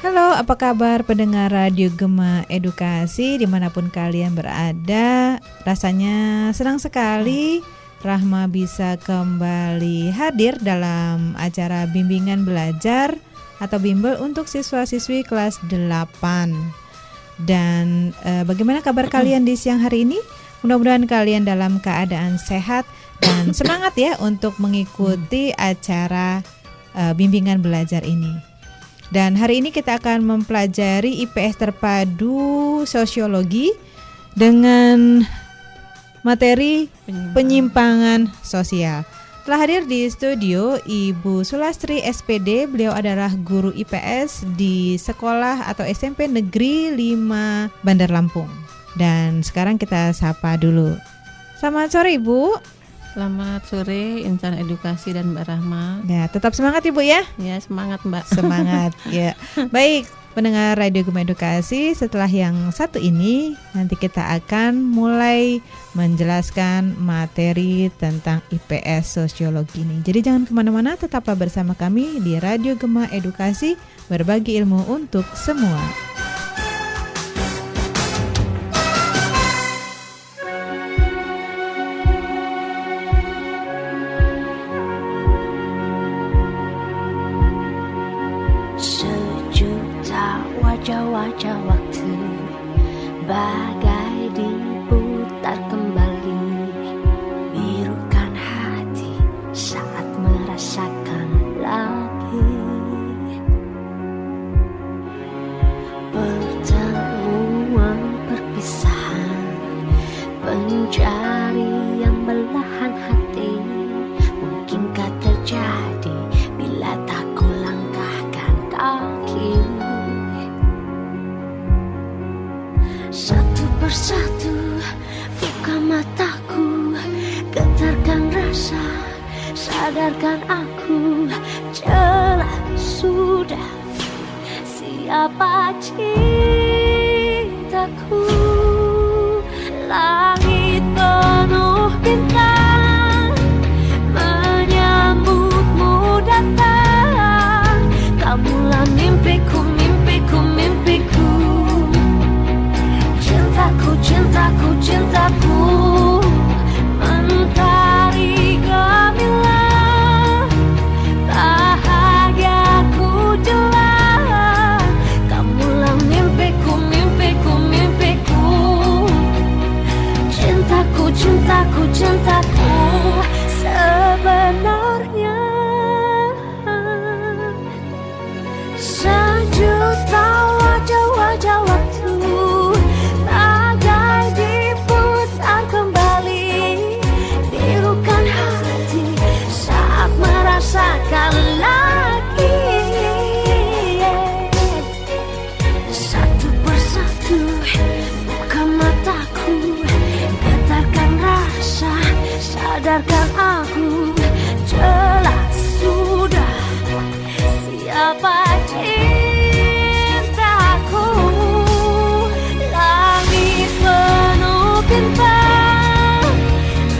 Halo, apa kabar pendengar Radio Gema Edukasi dimanapun kalian berada? Rasanya senang sekali Rahma bisa kembali hadir dalam acara bimbingan belajar atau bimbel untuk siswa-siswi kelas 8. Dan bagaimana kabar kalian di siang hari ini? Mudah-mudahan kalian dalam keadaan sehat dan semangat ya untuk mengikuti acara bimbingan belajar ini. Dan hari ini kita akan mempelajari IPS terpadu sosiologi dengan materi penyimpangan sosial. Telah hadir di studio Ibu Sulastri SPD, beliau adalah guru IPS di sekolah atau SMP Negeri 5 Bandar Lampung. Dan sekarang kita sapa dulu. Selamat sore Ibu. Selamat sore insan edukasi dan Mbak Rahma. Ya, tetap semangat Ibu ya. Ya, semangat Mbak. Semangat ya. Baik, pendengar Radio Gema Edukasi, setelah yang satu ini nanti kita akan mulai menjelaskan materi tentang IPS sosiologi ini. Jadi jangan kemana-mana, tetaplah bersama kami di Radio Gema Edukasi, berbagi ilmu untuk semua. Wajah-wajah waktu bagai diputar kembali, birukan hati saat merasakan lagi pertemuan perpisahan, pencarian belahan hati. Mungkinkah terjadi bila tak ku langkahkan kaki? Satu persatu buka mataku, getarkan rasa, sadarkan aku, jelas sudah siapa cintaku. Langit penuh bintang menyambutmu datang, kamulah mimpiku, mimpiku, mimpiku. Cintaku, cintaku, cintaku, mentari gemilang, bahagiaku jelas, kamulah mimpiku, mimpiku, mimpiku. Cintaku, cintaku, cintaku, sebenarnya sejuta wajah-wajah waktu bagai diputar kembali, birukan hati saat merasakan lagi. Satu persatu buka mataku, getarkan rasa, sadarkan aku, jelas sudah siapa cintaku. Langit penuh bintang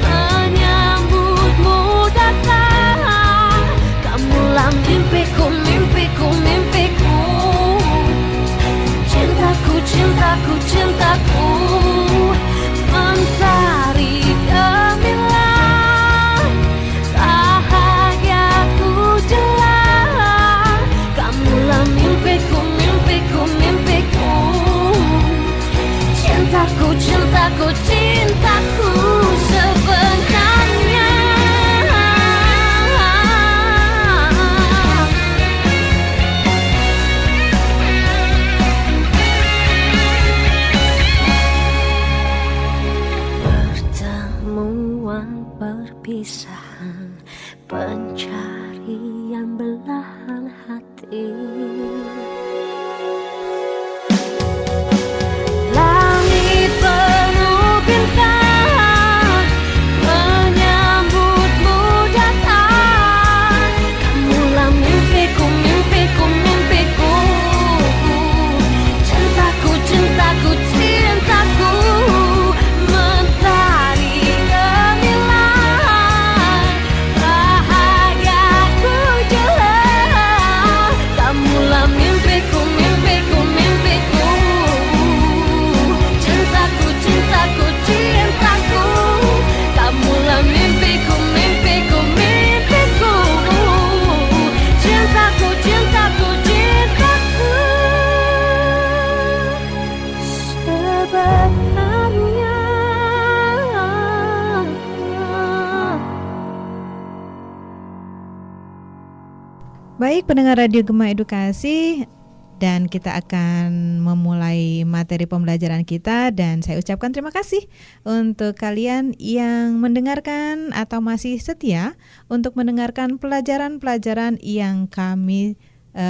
menyambutmu datang, kamulah mimpiku, mimpiku, mimpiku. Cintaku, cintaku, cintaku, mentari gemilang, bahagiaku jelas, kamulah mimpiku, mimpiku, mimpiku. Cintaku, cintaku, cintaku, sebenarnya pertemuan perpisahan, pencarian belahan hati. Langit penuh bintang menyambutmu datang, kamulah mimpiku, mimpiku, mimpiku. Cintaku, cintaku, cintaku, mentari gemilang, bahagiaku jelas, kamulah mimpiku, Baik pendengar Radio Gema Edukasi, dan kita akan memulai materi pembelajaran kita, dan saya ucapkan terima kasih untuk kalian yang mendengarkan atau masih setia untuk mendengarkan pelajaran-pelajaran yang kami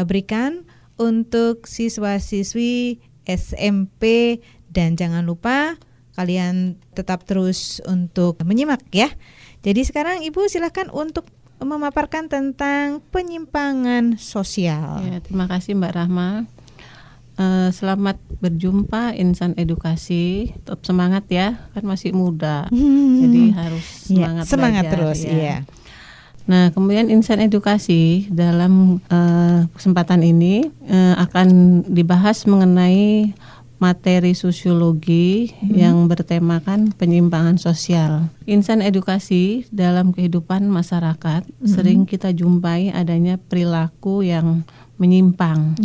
berikan untuk siswa-siswi SMP, dan jangan lupa kalian tetap terus untuk menyimak ya. Jadi sekarang Ibu silakan untuk memaparkan tentang penyimpangan sosial. Ya, terima kasih Mbak Rahma. Selamat berjumpa insan edukasi. Tetap semangat ya, kan masih muda. Jadi harus semangat belajar, terus ya. iya. Nah, kemudian insan edukasi dalam kesempatan ini akan dibahas mengenai materi sosiologi yang bertemakan penyimpangan sosial. Insan edukasi dalam kehidupan masyarakat sering kita jumpai adanya perilaku yang menyimpang.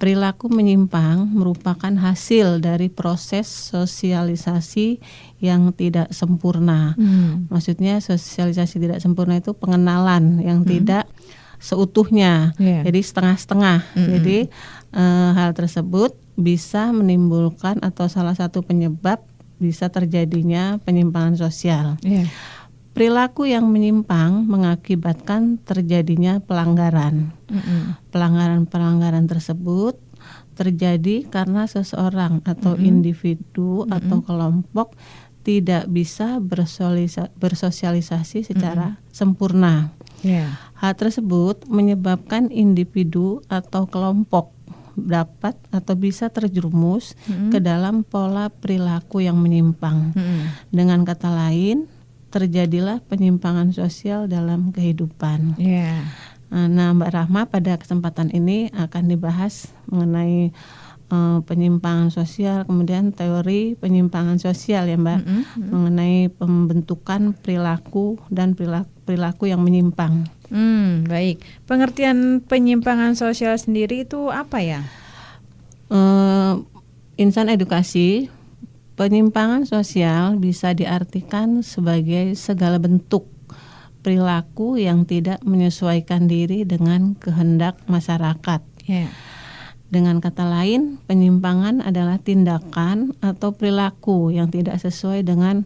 Perilaku menyimpang merupakan hasil dari proses sosialisasi yang tidak sempurna. Maksudnya sosialisasi tidak sempurna itu pengenalan yang tidak seutuhnya, jadi setengah-setengah. Jadi hal tersebut bisa menimbulkan atau salah satu penyebab bisa terjadinya penyimpangan sosial. Perilaku yang menyimpang mengakibatkan terjadinya pelanggaran. Pelanggaran tersebut terjadi karena seseorang atau individu atau kelompok tidak bisa bersosialisasi secara sempurna. Hal tersebut menyebabkan individu atau kelompok dapat atau bisa terjerumus ke dalam pola perilaku yang menyimpang. Dengan kata lain, terjadilah penyimpangan sosial dalam kehidupan. Nah, Mbak Rahma, pada kesempatan ini akan dibahas mengenai penyimpangan sosial, kemudian teori penyimpangan sosial ya Mbak, mengenai pembentukan perilaku dan perilaku yang menyimpang. Baik, pengertian penyimpangan sosial sendiri itu apa ya? Insan edukasi, penyimpangan sosial bisa diartikan sebagai segala bentuk perilaku yang tidak menyesuaikan diri dengan kehendak masyarakat. Dengan kata lain, penyimpangan adalah tindakan atau perilaku yang tidak sesuai dengan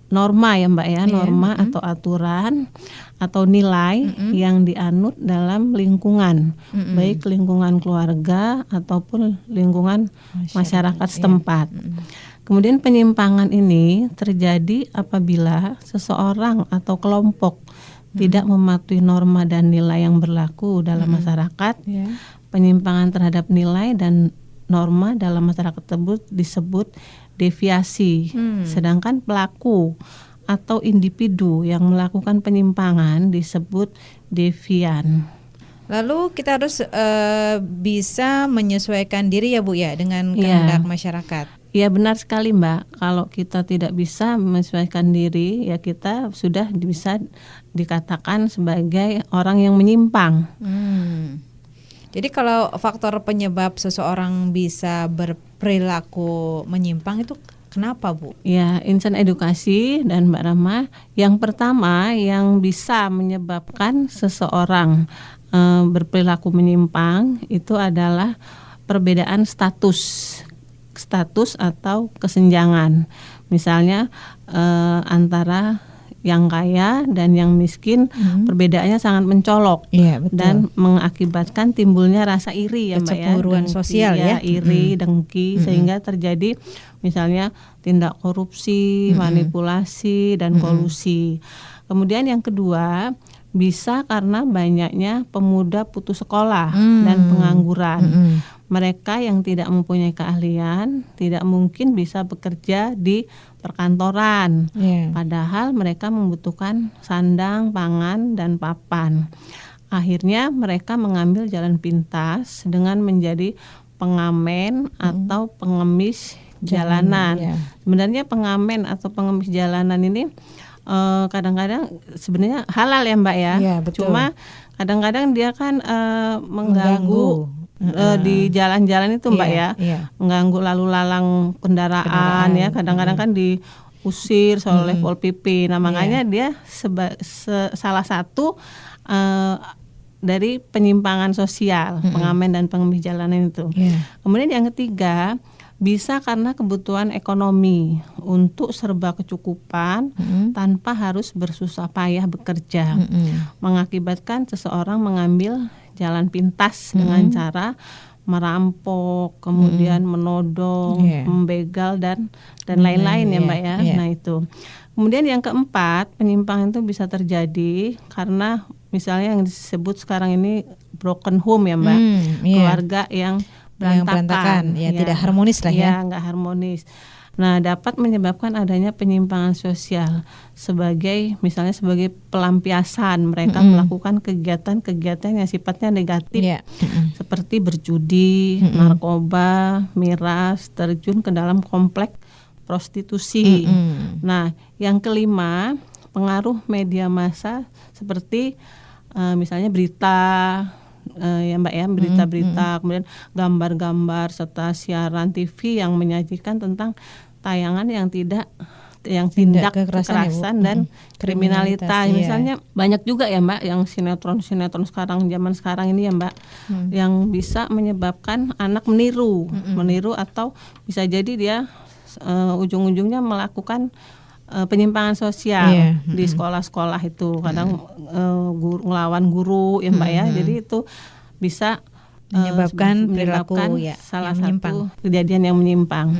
norma ya Mbak ya, norma atau aturan atau nilai yang dianut dalam lingkungan, baik lingkungan keluarga ataupun lingkungan masyarakat setempat. Kemudian penyimpangan ini terjadi apabila seseorang atau kelompok tidak mematuhi norma dan nilai yang berlaku dalam masyarakat. Penyimpangan terhadap nilai dan norma dalam masyarakat tersebut disebut deviasi. Sedangkan pelaku atau individu yang melakukan penyimpangan disebut devian. Lalu kita harus bisa menyesuaikan diri ya Bu ya dengan kehendak masyarakat. Ya benar sekali Mbak. Kalau kita tidak bisa menyesuaikan diri, ya kita sudah bisa dikatakan sebagai orang yang menyimpang. Jadi kalau faktor penyebab seseorang bisa berperilaku menyimpang itu kenapa Bu? Ya, insan edukasi dan Mbak Rahma, yang pertama yang bisa menyebabkan seseorang berperilaku menyimpang itu adalah perbedaan status atau kesenjangan. Misalnya antara yang kaya dan yang miskin, perbedaannya sangat mencolok dan mengakibatkan timbulnya rasa iri ya Mbak ya, kecemburuan sosial ya, iri, dengki, sehingga terjadi misalnya tindak korupsi, manipulasi dan kolusi. Kemudian yang kedua, bisa karena banyaknya pemuda putus sekolah dan pengangguran. Mereka yang tidak mempunyai keahlian tidak mungkin bisa bekerja di perkantoran, padahal mereka membutuhkan sandang, pangan, dan papan. Akhirnya mereka mengambil jalan pintas dengan menjadi pengamen atau pengemis jalanan. Sebenarnya pengamen atau pengemis jalanan ini kadang-kadang sebenarnya halal ya Mbak ya, cuma kadang-kadang dia kan mengganggu di jalan-jalan itu Mbak ya, mengganggu lalu lalang kendaraan ya, kadang-kadang kan diusir oleh Pol PP. Nah makanya dia salah satu dari penyimpangan sosial, pengamen dan pengejalanan itu. Ya. Kemudian yang ketiga, bisa karena kebutuhan ekonomi untuk serba kecukupan tanpa harus bersusah payah bekerja, mengakibatkan seseorang mengambil jalan pintas dengan cara merampok, kemudian menodong, membegal dan lain-lain ya Mbak ya. Nah itu. Kemudian yang keempat, penyimpangan itu bisa terjadi karena misalnya yang disebut sekarang ini broken home ya Mbak, keluarga yang berantakan, ya, tidak harmonis lah ya. Nggak harmonis. Nah, dapat menyebabkan adanya penyimpangan sosial misalnya sebagai pelampiasan mereka melakukan kegiatan-kegiatan yang sifatnya negatif, seperti berjudi, narkoba, miras, terjun ke dalam kompleks prostitusi. Nah, yang kelima, pengaruh media massa seperti misalnya berita. Ya Mbak ya, berita-berita, kemudian gambar-gambar serta siaran TV yang menyajikan tentang tayangan yang tindak kekerasan dan kriminalitas. Misalnya banyak juga ya Mbak yang sinetron zaman sekarang ini ya Mbak, yang bisa menyebabkan anak meniru atau bisa jadi dia ujung-ujungnya melakukan penyimpangan sosial di sekolah-sekolah itu, kadang ngelawan guru ya Mbak ya. Jadi itu bisa menyebabkan perilaku salah satu kejadian yang menyimpang.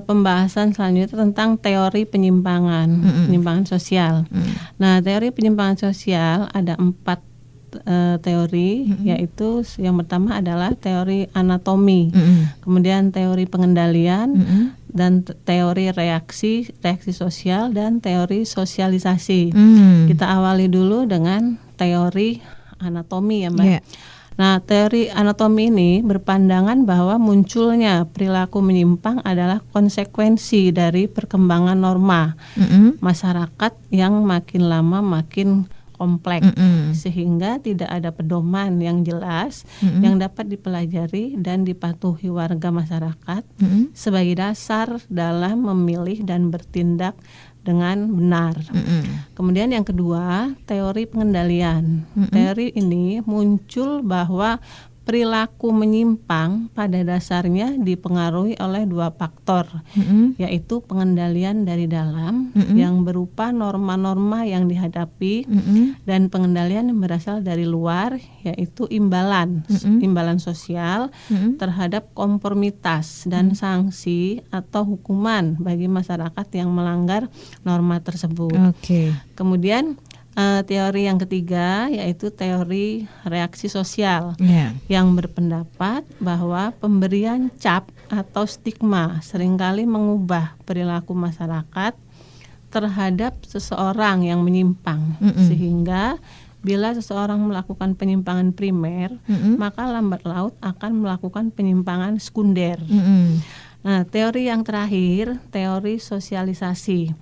Pembahasan selanjutnya tentang teori penyimpangan sosial. Nah, teori penyimpangan sosial ada 4 teori, yaitu yang pertama adalah teori anatomi, kemudian teori pengendalian, dan teori reaksi sosial, dan teori sosialisasi. Kita awali dulu dengan teori anatomi ya Mbak. Nah, teori anatomi ini berpandangan bahwa munculnya perilaku menyimpang adalah konsekuensi dari perkembangan norma masyarakat yang makin lama makin kompleks, sehingga tidak ada pedoman yang jelas yang dapat dipelajari dan dipatuhi warga masyarakat sebagai dasar dalam memilih dan bertindak dengan benar. Kemudian yang kedua, teori pengendalian. Teori ini muncul bahwa perilaku menyimpang pada dasarnya dipengaruhi oleh 2 faktor, yaitu pengendalian dari dalam yang berupa norma-norma yang dihadapi, dan pengendalian yang berasal dari luar, yaitu imbalan sosial terhadap konformitas dan sanksi atau hukuman bagi masyarakat yang melanggar norma tersebut. Kemudian teori yang ketiga yaitu teori reaksi sosial, yang berpendapat bahwa pemberian cap atau stigma seringkali mengubah perilaku masyarakat terhadap seseorang yang menyimpang, sehingga bila seseorang melakukan penyimpangan primer, maka lambat laun akan melakukan penyimpangan sekunder. Nah, teori yang terakhir, teori sosialisasi.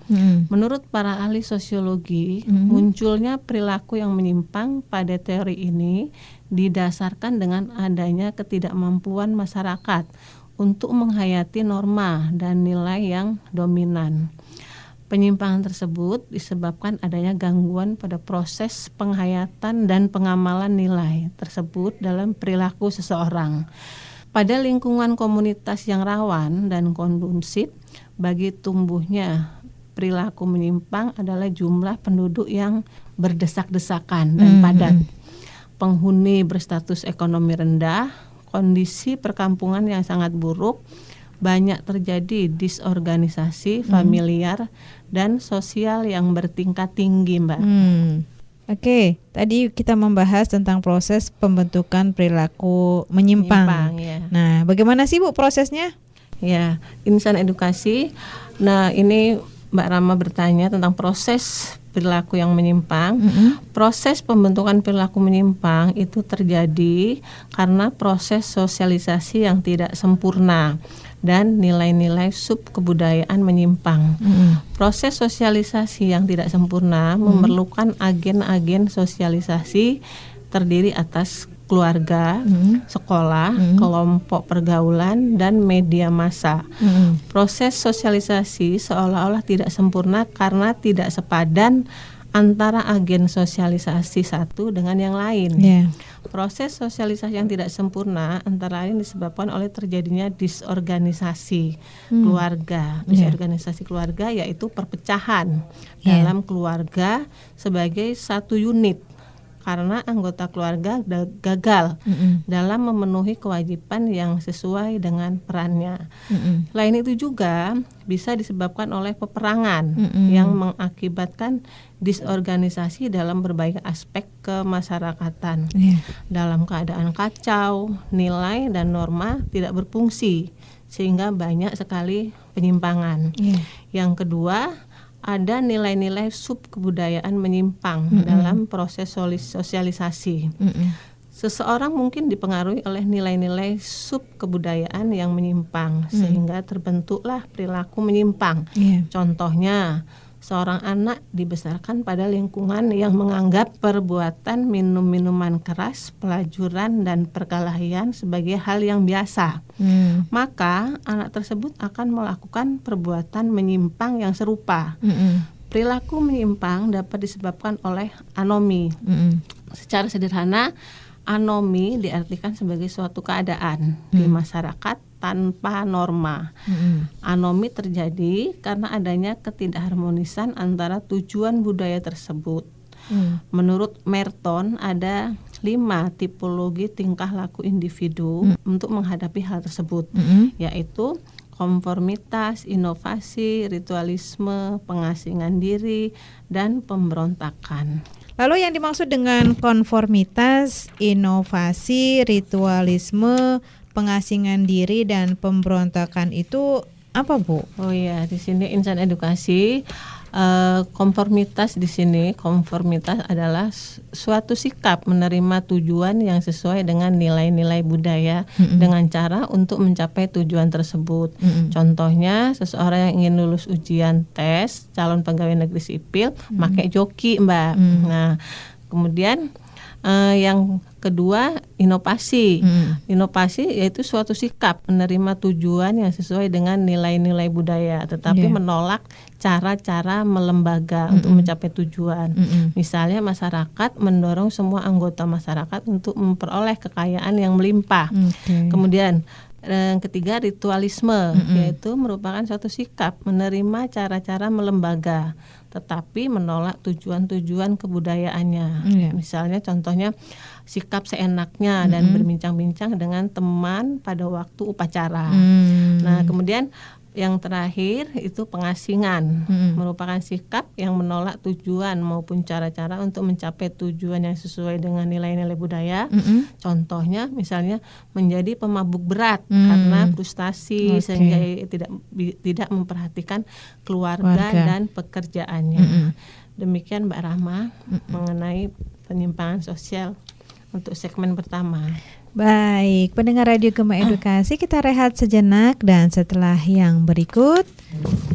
Menurut para ahli sosiologi, munculnya perilaku yang menyimpang pada teori ini didasarkan dengan adanya ketidakmampuan masyarakat untuk menghayati norma dan nilai yang dominan. Penyimpangan tersebut disebabkan adanya gangguan pada proses penghayatan dan pengamalan nilai tersebut dalam perilaku seseorang. Pada lingkungan komunitas yang rawan dan kondusif bagi tumbuhnya perilaku menyimpang adalah jumlah penduduk yang berdesak-desakan dan padat, penghuni berstatus ekonomi rendah, kondisi perkampungan yang sangat buruk, banyak terjadi disorganisasi familiar dan sosial yang bertingkat tinggi, Mbak. Oke, tadi kita membahas tentang proses pembentukan perilaku menyimpang. Ya. Nah, bagaimana sih Bu prosesnya? Ya, Insan Edukasi. Nah, ini Mbak Rama bertanya tentang proses perilaku yang menyimpang. Proses pembentukan perilaku menyimpang itu terjadi karena proses sosialisasi yang tidak sempurna dan nilai-nilai subkebudayaan menyimpang. Proses sosialisasi yang tidak sempurna memerlukan agen-agen sosialisasi terdiri atas keluarga, sekolah, kelompok pergaulan, dan media massa. Proses sosialisasi seolah-olah tidak sempurna karena tidak sepadan antara agen sosialisasi satu dengan yang lain. Ya. Proses sosialisasi yang tidak sempurna antara lain disebabkan oleh terjadinya disorganisasi keluarga. Disorganisasi keluarga yaitu perpecahan dalam keluarga sebagai satu unit karena anggota keluarga gagal dalam memenuhi kewajiban yang sesuai dengan perannya. Lain itu juga bisa disebabkan oleh peperangan yang mengakibatkan disorganisasi dalam berbagai aspek kemasyarakatan. Dalam keadaan kacau, nilai dan norma tidak berfungsi sehingga banyak sekali penyimpangan. Yang kedua, ada nilai-nilai subkebudayaan menyimpang dalam proses sosialisasi. Seseorang mungkin dipengaruhi oleh nilai-nilai subkebudayaan yang menyimpang sehingga terbentuklah perilaku menyimpang. Contohnya, seorang anak dibesarkan pada lingkungan yang menganggap perbuatan minum minuman keras, pelajuran dan perkelahian sebagai hal yang biasa. Maka anak tersebut akan melakukan perbuatan menyimpang yang serupa. Perilaku menyimpang dapat disebabkan oleh anomi. Secara sederhana, anomi diartikan sebagai suatu keadaan di masyarakat tanpa norma. Anomi terjadi karena adanya ketidakharmonisan antara tujuan budaya tersebut. Menurut Merton ada 5 tipologi tingkah laku individu untuk menghadapi hal tersebut, yaitu konformitas, inovasi, ritualisme, pengasingan diri, dan pemberontakan. Lalu yang dimaksud dengan konformitas, inovasi, ritualisme, pengasingan diri dan pemberontakan itu apa, Bu? Oh iya, di sini Insan Edukasi konformitas adalah suatu sikap menerima tujuan yang sesuai dengan nilai-nilai budaya dengan cara untuk mencapai tujuan tersebut. Contohnya, seseorang yang ingin lulus ujian tes calon pegawai negeri sipil pakai joki, Mbak. Nah, kemudian yang kedua, inovasi. Inovasi yaitu suatu sikap menerima tujuan yang sesuai dengan nilai-nilai budaya, tetapi menolak cara-cara melembaga untuk mencapai tujuan. Misalnya, masyarakat mendorong semua anggota masyarakat untuk memperoleh kekayaan yang melimpah. Kemudian yang ketiga, ritualisme, yaitu merupakan suatu sikap menerima cara-cara melembaga, tetapi menolak tujuan-tujuan kebudayaannya. Misalnya, contohnya sikap seenaknya dan berbincang-bincang dengan teman pada waktu upacara. Nah, kemudian yang terakhir itu pengasingan, merupakan sikap yang menolak tujuan maupun cara-cara untuk mencapai tujuan yang sesuai dengan nilai-nilai budaya. Contohnya misalnya menjadi pemabuk berat karena frustasi sehingga tidak memperhatikan keluarga dan pekerjaannya. Demikian Mbak Rahma mengenai penyimpangan sosial untuk segmen pertama. Baik, pendengar Radio Gema Edukasi, kita rehat sejenak dan setelah yang berikut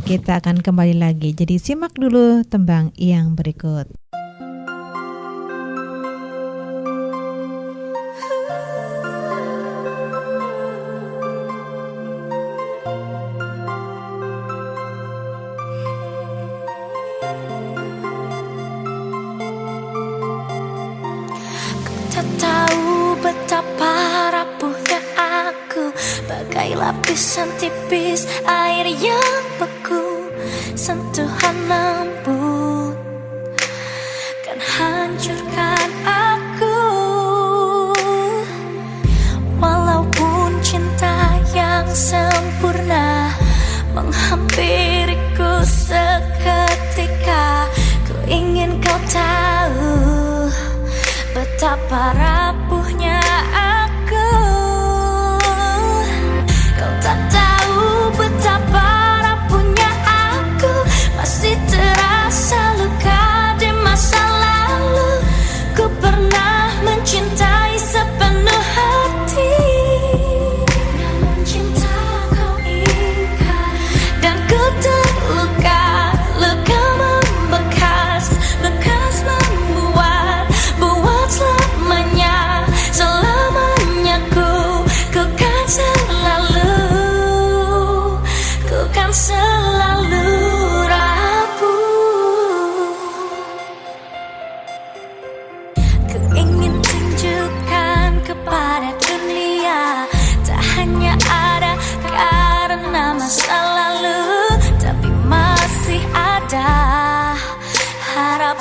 kita akan kembali lagi. Jadi simak dulu tembang yang berikut. Lapisan tipis air yang beku, sentuhan lembut kan hancurkan aku. Walaupun cinta yang sempurna menghampiriku seketika, ku ingin kau tahu betapa rapuhnya aku. Tak tahu betapa rapuhnya aku, masih terasa luka di masa lalu. Ku pernah mencintai sepenuh hati, namun cinta kau ingkar dan ku terluka. Luka membekas, bekas membuat selamanya.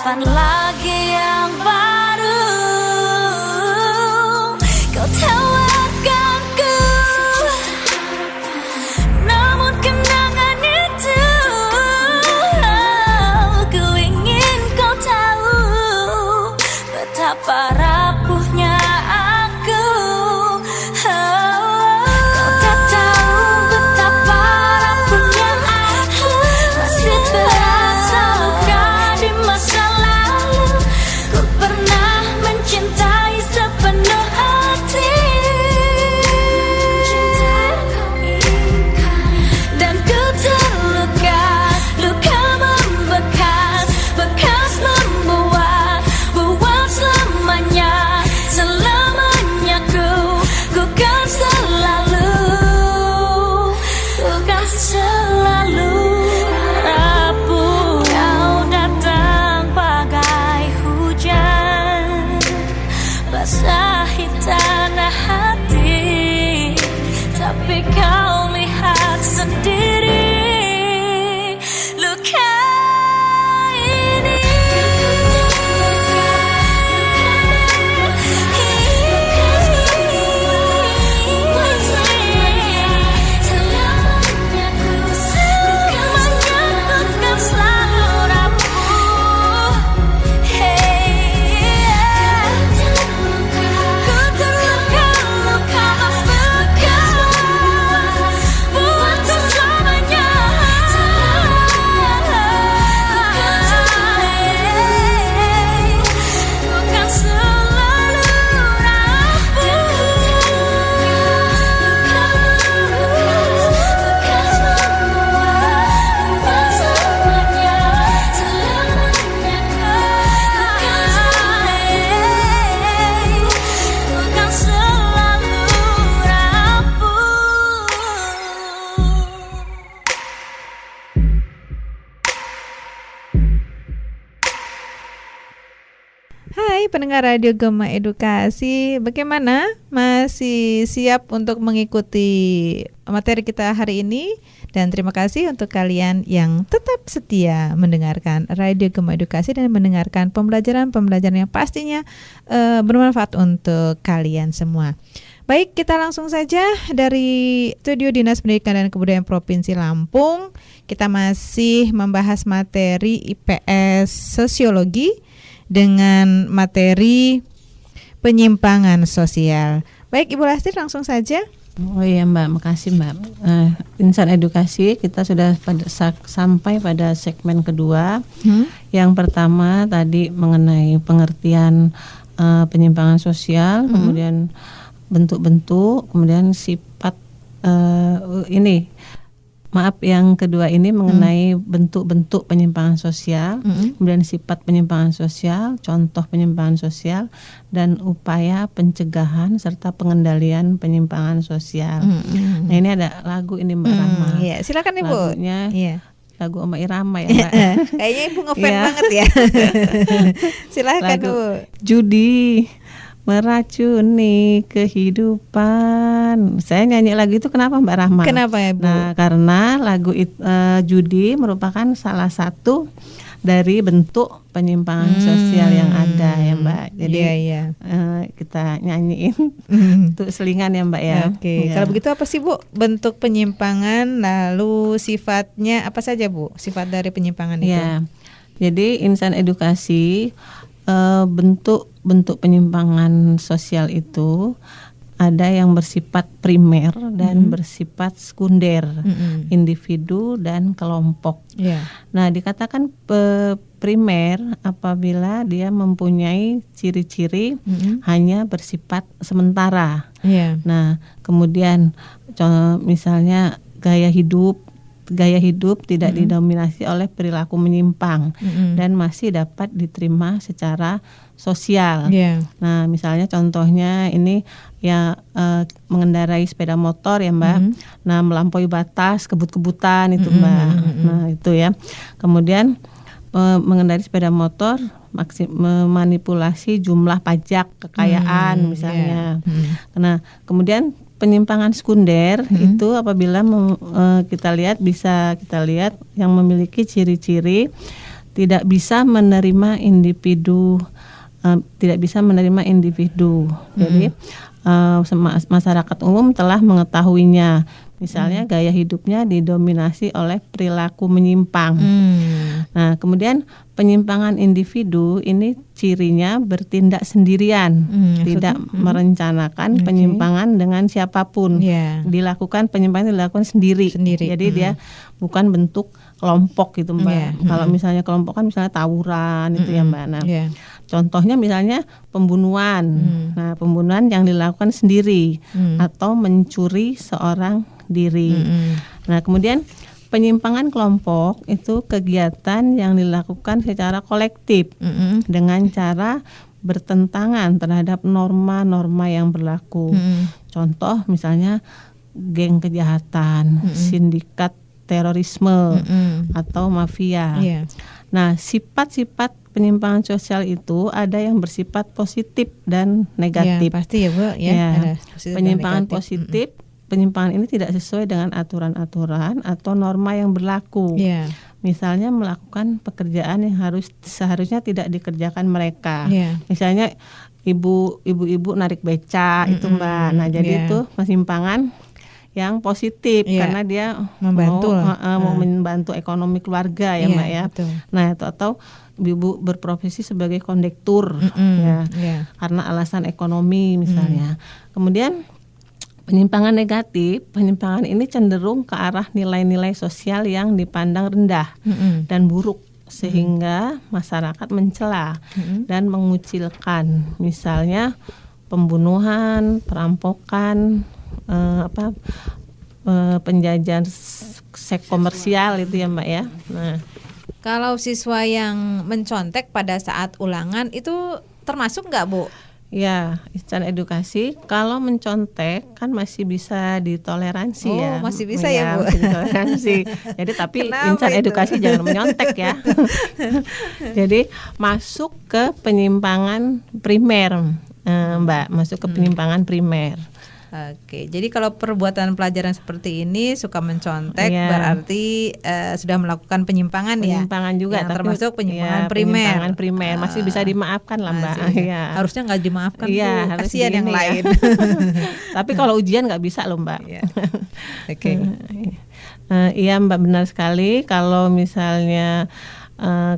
kapan lagi yang baru kau tawarkanku? Namun kenangan itu ku ingin kau tahu betapa rapuhnya aku. Kau tak tahu betapa rapuhnya aku. Masih terasa luka di masa lalu. Ku pernah mencintai sepenuh hati, dan ku terluka, luka membekas, bekas membuat selamanya, selamanya ku kan selalu rapuh. Kau datang bagai hujan, basahi tanah hati, tapi kau lihat sendiri luka ini. Hai pendengar Radio Gema Edukasi, bagaimana? Masih siap untuk mengikuti materi kita hari ini? Dan terima kasih untuk kalian yang tetap setia mendengarkan Radio Gema Edukasi dan mendengarkan pembelajaran-pembelajaran yang pastinya bermanfaat untuk kalian semua. Baik, kita langsung saja dari Studio Dinas Pendidikan dan Kebudayaan Provinsi Lampung. Kita masih membahas materi IPS Sosiologi dengan materi penyimpangan sosial. Baik, Ibu Lasti, langsung saja. Oh iya Mbak, makasih Mbak. Insan Edukasi, kita sudah sampai pada segmen kedua. Yang pertama tadi mengenai pengertian penyimpangan sosial, kemudian bentuk-bentuk, kemudian sifat yang kedua ini mengenai bentuk-bentuk penyimpangan sosial, kemudian sifat penyimpangan sosial, contoh penyimpangan sosial, dan upaya pencegahan serta pengendalian penyimpangan sosial. Nah ini ada lagu ini Mbak Rahma. Iya, silakan Ibu. Lagunya lagu Oma Irama ya Mbak. Kayaknya Ibu ngefans banget ya. Silakan Bu. Judi meracuni kehidupan. Saya nyanyi lagu itu kenapa Mbak Rahma? Kenapa ya Bu? Nah, karena lagu judi merupakan salah satu dari bentuk penyimpangan sosial yang ada ya Mbak. Jadi kita nyanyiin untuk selingan ya Mbak ya. Oke. Kalau begitu apa sih Bu bentuk penyimpangan, lalu sifatnya apa saja Bu? Sifat dari penyimpangan itu? Ya. Jadi Insan Edukasi, bentuk penyimpangan sosial itu ada yang bersifat primer dan bersifat sekunder, individu dan kelompok. Nah, dikatakan primer apabila dia mempunyai ciri-ciri hanya bersifat sementara. Nah, kemudian misalnya gaya hidup tidak didominasi oleh perilaku menyimpang dan masih dapat diterima secara sosial. Nah, misalnya contohnya ini ya mengendarai sepeda motor ya Mbak. Nah, melampaui batas, kebut-kebutan itu Mbak. Nah, itu ya. Kemudian mengendarai sepeda motor, memanipulasi jumlah pajak kekayaan misalnya. Nah, kemudian penyimpangan sekunder itu apabila kita lihat yang memiliki ciri-ciri tidak bisa menerima individu, Jadi masyarakat umum telah mengetahuinya. Misalnya gaya hidupnya didominasi oleh perilaku menyimpang. Nah, kemudian penyimpangan individu ini cirinya bertindak sendirian, tidak merencanakan penyimpangan dengan siapapun. Dilakukan penyimpangan dilakukan sendiri. Jadi dia bukan bentuk kelompok gitu, Mbak. Kalau misalnya kelompok kan misalnya tawuran itu ya, Mbak. Nah, contohnya misalnya pembunuhan. Nah, pembunuhan yang dilakukan sendiri atau mencuri seorang diri. Nah, kemudian penyimpangan kelompok itu kegiatan yang dilakukan secara kolektif dengan cara bertentangan terhadap norma-norma yang berlaku. Contoh misalnya geng kejahatan, sindikat terorisme atau mafia. Nah, sifat-sifat penyimpangan sosial itu ada yang bersifat positif dan negatif. Pasti ya, Bu, ada penyimpangan positif. Penyimpangan ini tidak sesuai dengan aturan-aturan atau norma yang berlaku. Misalnya melakukan pekerjaan yang seharusnya tidak dikerjakan mereka. Misalnya ibu-ibu narik beca itu, Mbak. Nah, jadi itu penyimpangan yang positif karena dia membantu mau membantu ekonomi keluarga ya, Mbak ya. Betul. Nah, atau ibu berprofesi sebagai kondektur karena alasan ekonomi misalnya. Kemudian penyimpangan negatif, penyimpangan ini cenderung ke arah nilai-nilai sosial yang dipandang rendah dan buruk sehingga masyarakat mencela dan mengucilkan. Misalnya pembunuhan, perampokan, penjajahan seks komersial itu ya, Mbak ya. Nah, kalau siswa yang mencontek pada saat ulangan itu termasuk nggak, Bu? Ya, insan edukasi kalau mencontek kan masih bisa ditoleransi ya. Masih bisa ya, Bu. Masih ditoleransi. Jadi tapi Kenapa insan itu? edukasi jangan menyontek ya. Jadi masuk ke penyimpangan primer, Mbak, masuk ke penyimpangan primer. Oke, jadi kalau perbuatan pelajaran seperti ini suka mencontek berarti sudah melakukan penyimpangan ya. Penyimpangan juga, yang tapi termasuk penyimpangan primer. Penyimpangan primer masih bisa dimaafkan lah, Mbak. Harusnya nggak dimaafkan, iya, Bu. Kasihan yang lain. Tapi kalau ujian nggak bisa loh, Mbak. Oke. Iya, Mbak, benar sekali. Kalau misalnya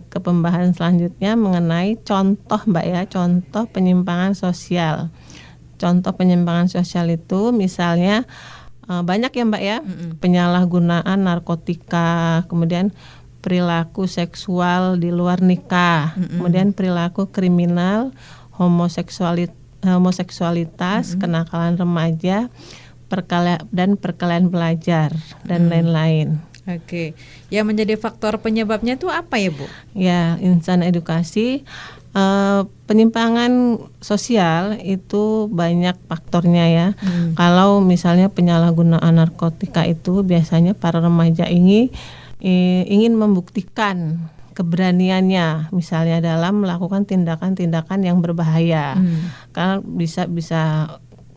ke pembahasan selanjutnya mengenai contoh, Mbak ya, contoh penyimpangan sosial. Contoh penyimpangan sosial itu misalnya banyak ya, Mbak ya, penyalahgunaan narkotika, kemudian perilaku seksual di luar nikah, kemudian perilaku kriminal, homoseksualitas, kenakalan remaja, perkelahian pelajar dan lain-lain. Oke, yang menjadi faktor penyebabnya itu apa ya, Bu? Ya, insan edukasi. Penyimpangan sosial itu banyak faktornya ya. Kalau misalnya penyalahgunaan narkotika itu biasanya para remaja ingin membuktikan keberaniannya, misalnya dalam melakukan tindakan-tindakan yang berbahaya. Karena bisa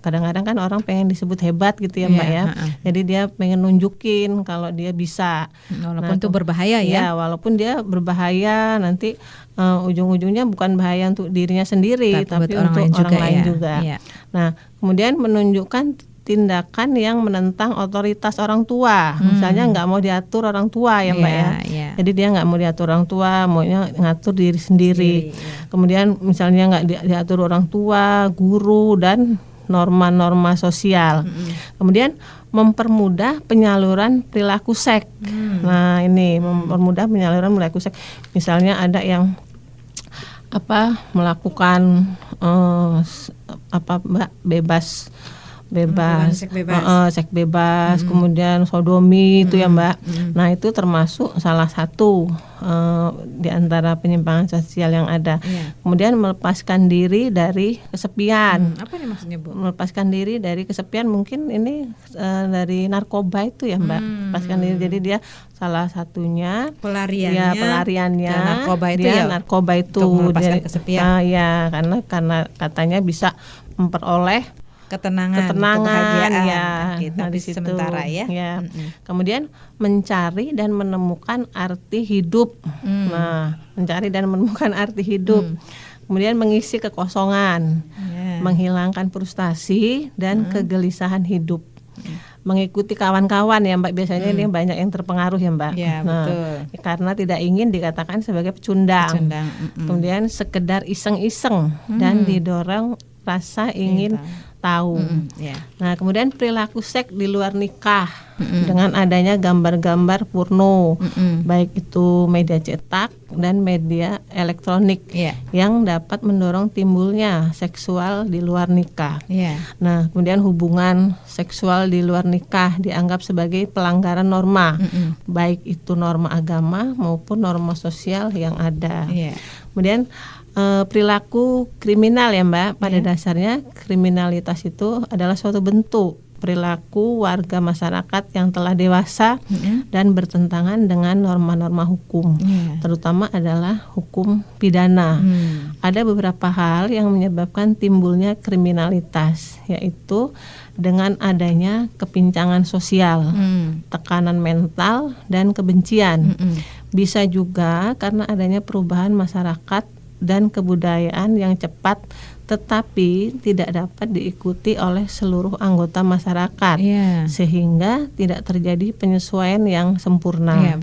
kadang-kadang kan orang pengen disebut hebat gitu ya, Mbak ya. Jadi dia pengen nunjukin kalau dia bisa. Walaupun itu berbahaya ya. Walaupun dia berbahaya, nanti ujung-ujungnya bukan bahaya untuk dirinya sendiri, tapi untuk orang lain juga. Nah, kemudian menunjukkan tindakan yang menentang otoritas orang tua. Misalnya nggak mau diatur orang tua ya, Mbak ya. Jadi dia nggak mau diatur orang tua, maunya ngatur diri sendiri. Kemudian misalnya nggak diatur orang tua, guru dan norma-norma sosial. Kemudian mempermudah penyaluran perilaku seks. Nah, ini mempermudah penyaluran perilaku seks. Misalnya ada yang melakukan Mbak, seks bebas, kemudian sodomi itu ya, Mbak. Nah, itu termasuk salah satu di antara penyimpangan sosial yang ada. Kemudian melepaskan diri dari kesepian. Apa ini maksudnya, Bu? Melepaskan diri dari kesepian mungkin ini dari narkoba itu ya, Mbak. Melepaskan diri, jadi dia salah satunya pelariannya narkoba itu untuk melepaskan kesepian. Karena katanya bisa memperoleh ketenangan, kebahagiaan ya. Oke, Nah, tapi di situ, sementara ya. ya. Kemudian mencari dan menemukan arti hidup. Nah, mencari dan menemukan arti hidup. Kemudian mengisi kekosongan, menghilangkan frustasi dan kegelisahan hidup. Mengikuti kawan-kawan ya Mbak, biasanya ini banyak yang terpengaruh ya Mbak. Ya, nah, betul. Karena tidak ingin dikatakan sebagai pecundang. Kemudian sekedar iseng-iseng dan didorong rasa ingin tahu. Nah, kemudian perilaku seks di luar nikah dengan adanya gambar-gambar porno, baik itu media cetak dan media elektronik yang dapat mendorong timbulnya seksual di luar nikah. Nah, kemudian hubungan seksual di luar nikah dianggap sebagai pelanggaran norma, baik itu norma agama maupun norma sosial yang ada. Kemudian perilaku kriminal ya Mbak, pada dasarnya kriminalitas itu adalah suatu bentuk perilaku warga masyarakat yang telah dewasa dan bertentangan dengan norma-norma hukum, terutama adalah hukum pidana. Ada beberapa hal yang menyebabkan timbulnya kriminalitas, yaitu dengan adanya kepincangan sosial, tekanan mental dan kebencian. Bisa juga karena adanya perubahan masyarakat dan kebudayaan yang cepat tetapi tidak dapat diikuti oleh seluruh anggota masyarakat, sehingga tidak terjadi penyesuaian yang sempurna.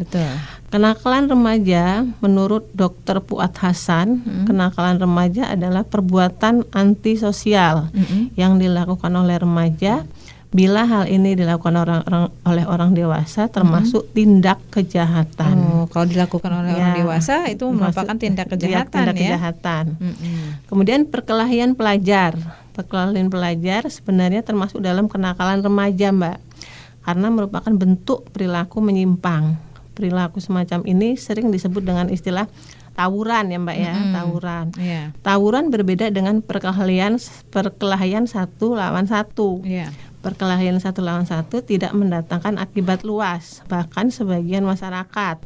Kenakalan remaja, menurut Dr. Fuad Hasan, kenakalan remaja adalah perbuatan antisosial yang dilakukan oleh remaja. Bila hal ini dilakukan oleh orang dewasa, termasuk tindak kejahatan. Kalau dilakukan oleh orang dewasa itu merupakan tindak kejahatan. Kemudian perkelahian pelajar. Perkelahian pelajar sebenarnya termasuk dalam kenakalan remaja Mbak, karena merupakan bentuk perilaku menyimpang. Perilaku semacam ini sering disebut dengan istilah tawuran ya Mbak ya, tawuran. Tawuran berbeda dengan perkelahian satu lawan satu. Perkelahian satu lawan satu tidak mendatangkan akibat luas, bahkan sebagian masyarakat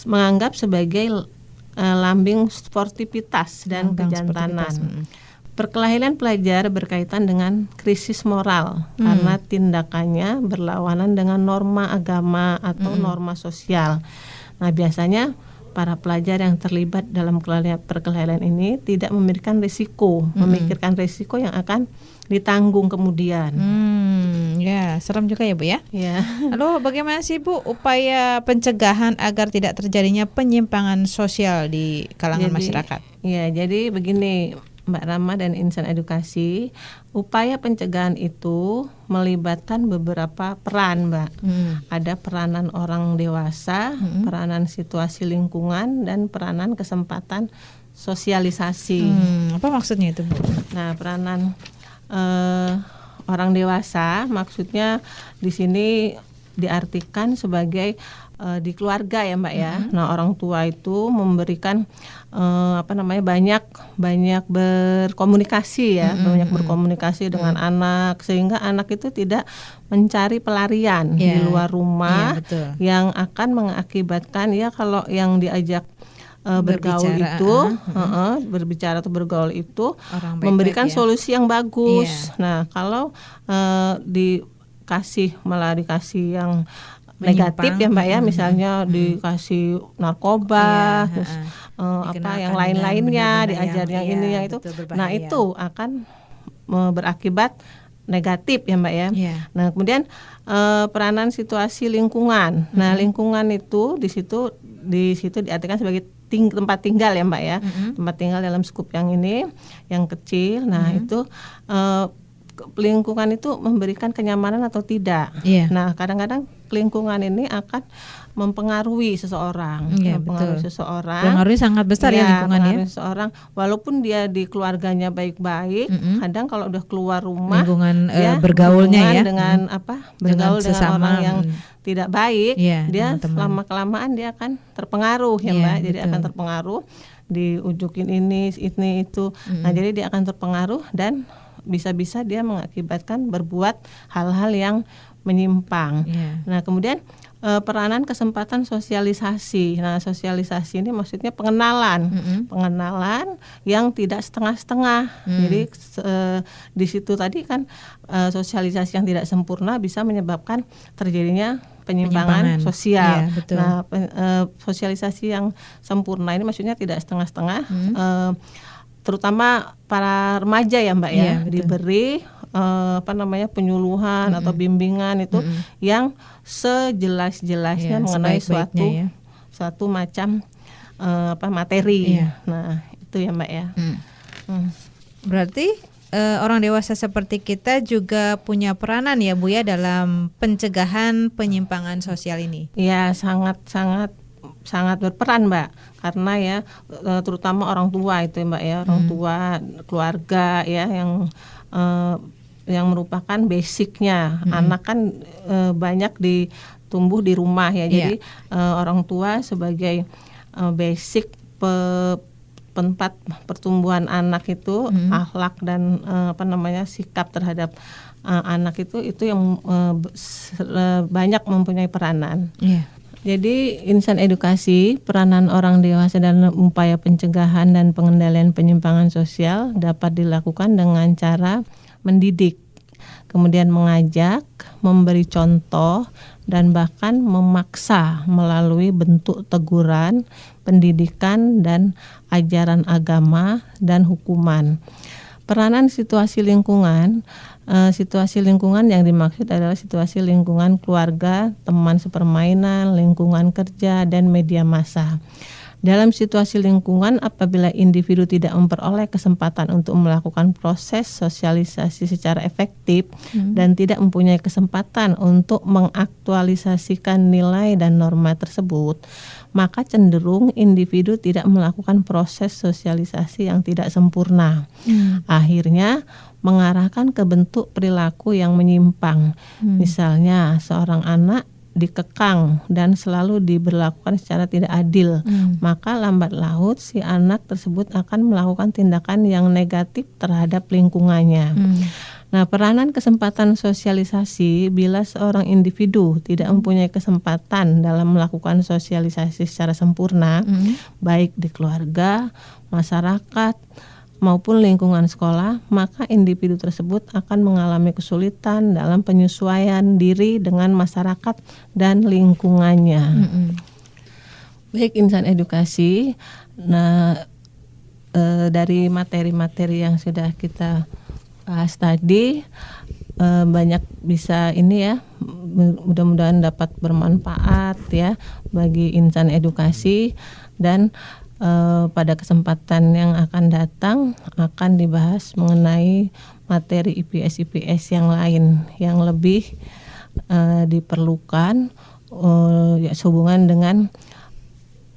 menganggap sebagai lambing sportivitas dan kejantanan. Perkelahian pelajar berkaitan dengan krisis moral karena tindakannya berlawanan dengan norma agama atau norma sosial. Nah, biasanya para pelajar yang terlibat dalam perkelahian ini tidak memikirkan risiko yang akan ditanggung kemudian. Ya, serem juga ya Bu ya. Lalu bagaimana sih Bu upaya pencegahan agar tidak terjadinya penyimpangan sosial di kalangan masyarakat? Ya, jadi begini Mbak Rama dan Insan Edukasi, upaya pencegahan itu melibatkan beberapa peran Mbak. Ada peranan orang dewasa, peranan situasi lingkungan, dan peranan kesempatan sosialisasi. Apa maksudnya itu Bu? Nah, peranan orang dewasa maksudnya di sini diartikan sebagai di keluarga ya Mbak ya. Nah, orang tua itu memberikan banyak berkomunikasi ya, banyak berkomunikasi dengan anak, sehingga anak itu tidak mencari pelarian di luar rumah yang akan mengakibatkan ya kalau yang diajak berbicara atau bergaul itu memberikan solusi yang bagus. Nah, kalau dikasih yang negatif ya Mbak ya, misalnya dikasih narkoba, terus yang lain-lainnya, diajar yang ini yang itu. Nah, itu akan berakibat negatif ya Mbak ya. Nah, kemudian peranan situasi lingkungan. Nah, lingkungan itu di situ diartikan sebagai tempat tinggal ya Mbak ya, tempat tinggal dalam skup yang ini, yang kecil. Nah, itu lingkungan itu memberikan kenyamanan atau tidak. Nah, kadang-kadang lingkungan ini akan mempengaruhi seseorang, Pengaruhnya sangat besar ya lingkungan ya. Seseorang, walaupun dia di keluarganya baik-baik, kadang kalau udah keluar rumah, lingkungan bergaulnya ya, dengan bergaul dengan orang yang tidak baik, dia lama-kelamaan dia akan terpengaruh ya Mbak. Jadi akan terpengaruh, diujukin ini itu. Nah, jadi dia akan terpengaruh dan bisa-bisa dia mengakibatkan berbuat hal-hal yang menyimpang. Nah, kemudian peranan kesempatan sosialisasi. Nah, sosialisasi ini maksudnya pengenalan, pengenalan yang tidak setengah-setengah. Jadi di situ tadi kan sosialisasi yang tidak sempurna bisa menyebabkan terjadinya penyimpangan sosial. Iya, betul. Nah, sosialisasi yang sempurna ini maksudnya tidak setengah-setengah, terutama para remaja ya Mbak ya, Iya, betul. diberi penyuluhan atau bimbingan itu yang sejelas-jelasnya Iya, mengenai sebaik-baiknya suatu macam materi. Iya. Nah, itu ya Mbak ya. Berarti orang dewasa seperti kita juga punya peranan ya Bu ya dalam pencegahan penyimpangan sosial ini. Ya, sangat berperan Mbak, karena ya terutama orang tua itu Mbak ya, orang tua, keluarga ya yang merupakan basicnya. Anak kan banyak tumbuh di rumah ya, jadi orang tua sebagai basic tempat pertumbuhan anak itu, akhlak dan sikap terhadap anak itu yang banyak mempunyai peranan. Iya. Jadi insan edukasi, peranan orang dewasa dalam upaya pencegahan dan pengendalian penyimpangan sosial dapat dilakukan dengan cara mendidik, kemudian mengajak, memberi contoh, dan bahkan memaksa melalui bentuk teguran, pendidikan, dan ajaran agama dan hukuman. Peranan situasi lingkungan yang dimaksud adalah situasi lingkungan keluarga, teman sepermainan, lingkungan kerja, dan media massa. Dalam situasi lingkungan, apabila individu tidak memperoleh kesempatan untuk melakukan proses sosialisasi secara efektif dan tidak mempunyai kesempatan untuk mengaktualisasikan nilai dan norma tersebut, maka cenderung individu tidak melakukan proses sosialisasi yang tidak sempurna. Akhirnya mengarahkan ke bentuk perilaku yang menyimpang. Misalnya seorang anak dikekang dan selalu diberlakukan secara tidak adil, maka lambat laun si anak tersebut akan melakukan tindakan yang negatif terhadap lingkungannya. Nah, peranan kesempatan sosialisasi bila seorang individu tidak mempunyai kesempatan dalam melakukan sosialisasi secara sempurna, baik di keluarga, masyarakat, maupun lingkungan sekolah, maka individu tersebut akan mengalami kesulitan dalam penyesuaian diri dengan masyarakat dan lingkungannya. Baik insan edukasi, nah dari materi-materi yang sudah kita bahas tadi, banyak bisa ini ya, mudah-mudahan dapat bermanfaat ya bagi insan edukasi, dan pada kesempatan yang akan datang akan dibahas mengenai materi IPS yang lain yang lebih diperlukan sehubungan dengan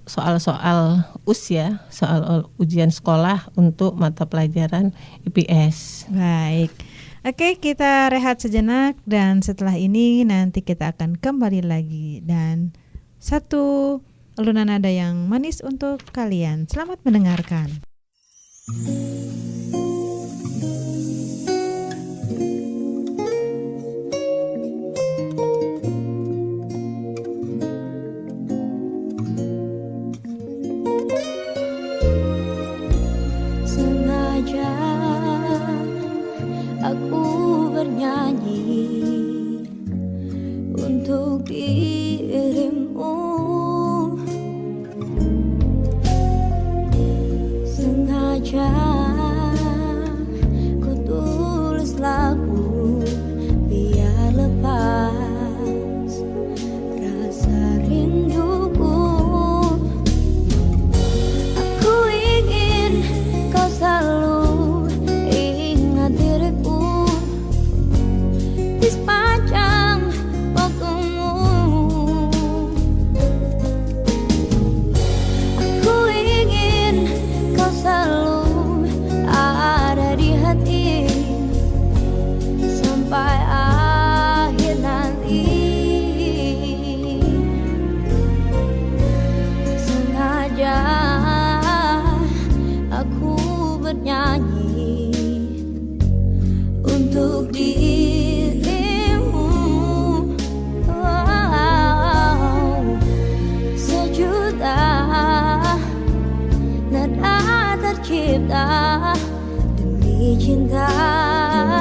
soal-soal usia, soal ujian sekolah untuk mata pelajaran IPS. Baik. Oke, kita rehat sejenak dan setelah ini nanti kita akan kembali lagi, dan satu alunan nada yang manis untuk kalian. Selamat mendengarkan. Sengaja aku bernyanyi untuk dirimu. Sengaja ku tulis lagu biar lepas rasa rinduku. Aku ingin kau selalu ingat diriku di sepanjang waktumu. Aku ingin kau selalu ada di hati sampai akhir nanti. Sengaja aku bernyanyi untuk dirimu. tercipta demi cinta,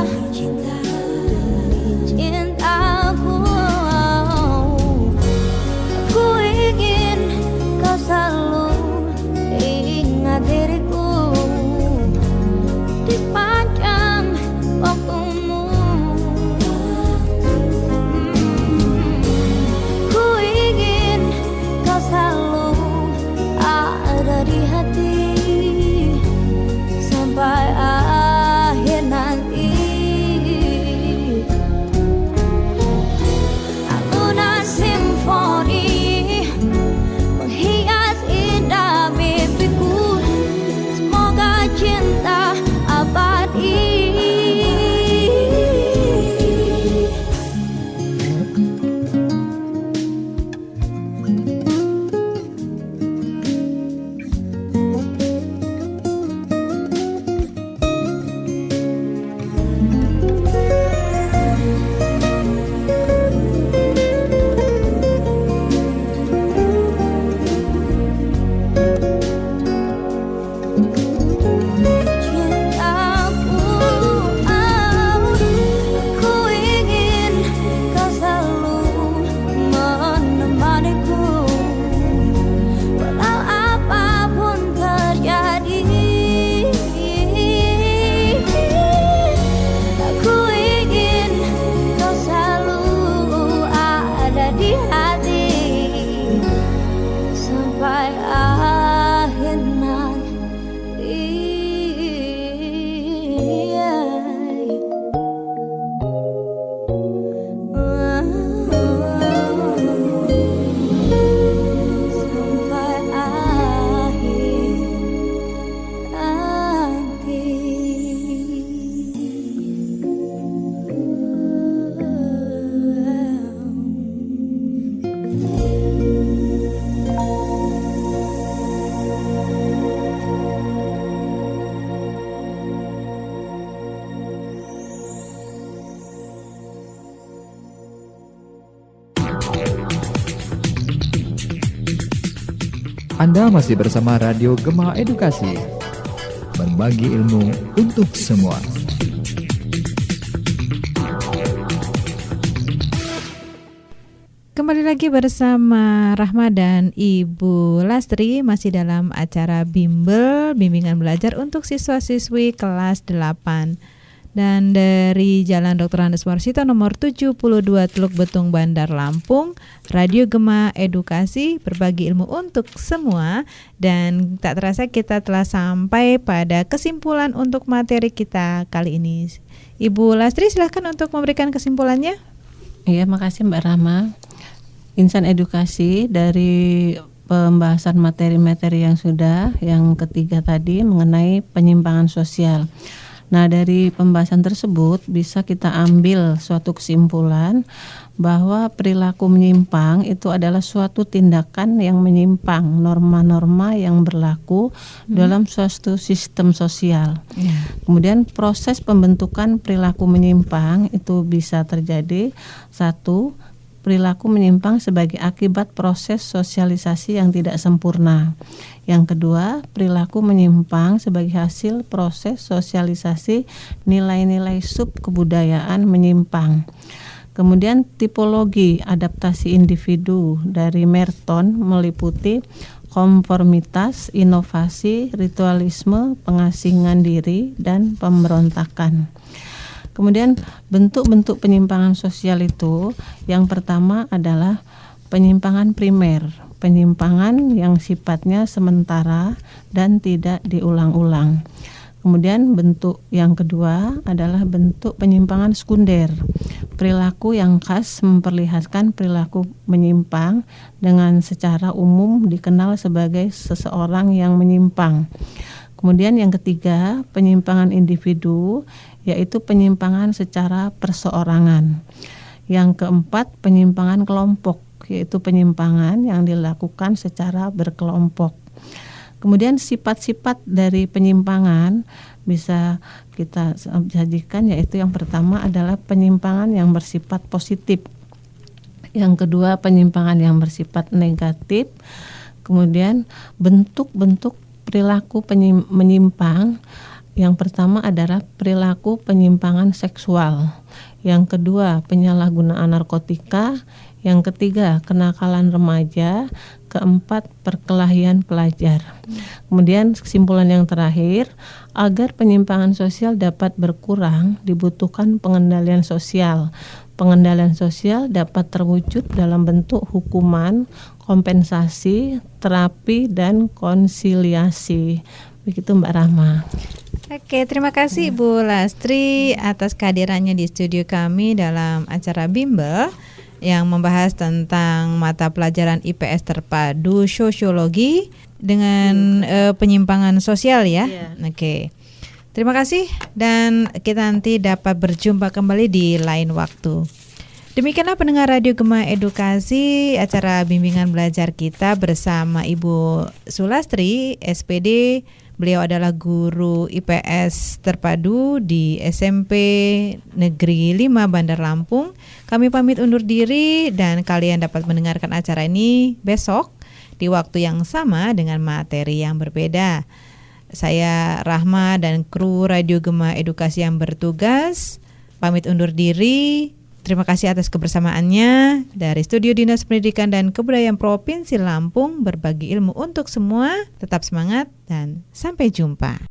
demi cintaku. Aku ingin kau selalu ingat diriku di panjang waktumu. Ku ingin kau selalu ada di hati sampai akhir nanti. Alunan simfoni menghias indah mimpiku. Semoga cinta abadi. Cintaku, aku ingin kau selalu menemaniku walau apapun terjadi. Aku ingin kau selalu ada di hati sampai akhir nanti. Sampai akhir Anda masih bersama Radio Gema Edukasi, berbagi ilmu untuk semua. Kembali lagi bersama Rahma dan Ibu Lastri masih dalam acara Bimbel, bimbingan belajar untuk siswa-siswi kelas 8. Dan dari Jalan Dr. Andes Warsito nomor 72 Teluk Betung Bandar Lampung, Radio Gema Edukasi, berbagi ilmu untuk semua. Dan tak terasa kita telah sampai pada kesimpulan untuk materi kita kali ini. Ibu Lastri silahkan untuk memberikan kesimpulannya. Iya, makasih Mbak Rahma. Insan edukasi dari pembahasan materi-materi yang ketiga tadi mengenai penyimpangan sosial. Nah, dari pembahasan tersebut bisa kita ambil suatu kesimpulan bahwa perilaku menyimpang itu adalah suatu tindakan yang menyimpang norma-norma yang berlaku dalam suatu sistem sosial. Kemudian proses pembentukan perilaku menyimpang itu bisa terjadi, satu, perilaku menyimpang sebagai akibat proses sosialisasi yang tidak sempurna. Yang kedua, perilaku menyimpang sebagai hasil proses sosialisasi nilai-nilai subkebudayaan menyimpang. Kemudian tipologi adaptasi individu dari Merton meliputi konformitas, inovasi, ritualisme, pengasingan diri, dan pemberontakan. Kemudian bentuk-bentuk penyimpangan sosial itu yang pertama adalah penyimpangan primer, penyimpangan yang sifatnya sementara dan tidak diulang-ulang. Kemudian bentuk yang kedua adalah bentuk penyimpangan sekunder, perilaku yang khas memperlihatkan perilaku menyimpang dengan secara umum dikenal sebagai seseorang yang menyimpang. Kemudian yang ketiga, penyimpangan individu, yaitu penyimpangan secara perseorangan. Yang keempat, penyimpangan kelompok, yaitu penyimpangan yang dilakukan secara berkelompok. Kemudian sifat-sifat dari penyimpangan bisa kita sajikan, yaitu yang pertama adalah penyimpangan yang bersifat positif. Yang kedua, penyimpangan yang bersifat negatif. Kemudian bentuk-bentuk perilaku menyimpang. Yang pertama adalah perilaku penyimpangan seksual. Yang kedua, penyalahgunaan narkotika. Yang ketiga, kenakalan remaja. Keempat, perkelahian pelajar. Kemudian kesimpulan yang terakhir, agar penyimpangan sosial dapat berkurang, dibutuhkan pengendalian sosial. Pengendalian sosial dapat terwujud dalam bentuk hukuman, kompensasi, terapi, dan konsiliasi. Begitu Mbak Rahma. Oke, terima kasih Ibu Lastri atas kehadirannya di studio kami dalam acara Bimbel yang membahas tentang mata pelajaran IPS terpadu sosiologi dengan penyimpangan sosial ya. Oke. Terima kasih dan kita nanti dapat berjumpa kembali di lain waktu. Demikianlah pendengar Radio Gema Edukasi, acara bimbingan belajar kita bersama Ibu Sulastri, SPD. Beliau adalah guru IPS terpadu di SMP Negeri 5 Bandar Lampung. Kami pamit undur diri dan kalian dapat mendengarkan acara ini besok di waktu yang sama dengan materi yang berbeda. Saya Rahma dan kru Radio Gema Edukasi yang bertugas pamit undur diri. Terima kasih atas kebersamaannya. Dari Studio Dinas Pendidikan dan Kebudayaan Provinsi Lampung, berbagi ilmu untuk semua. Tetap semangat dan sampai jumpa.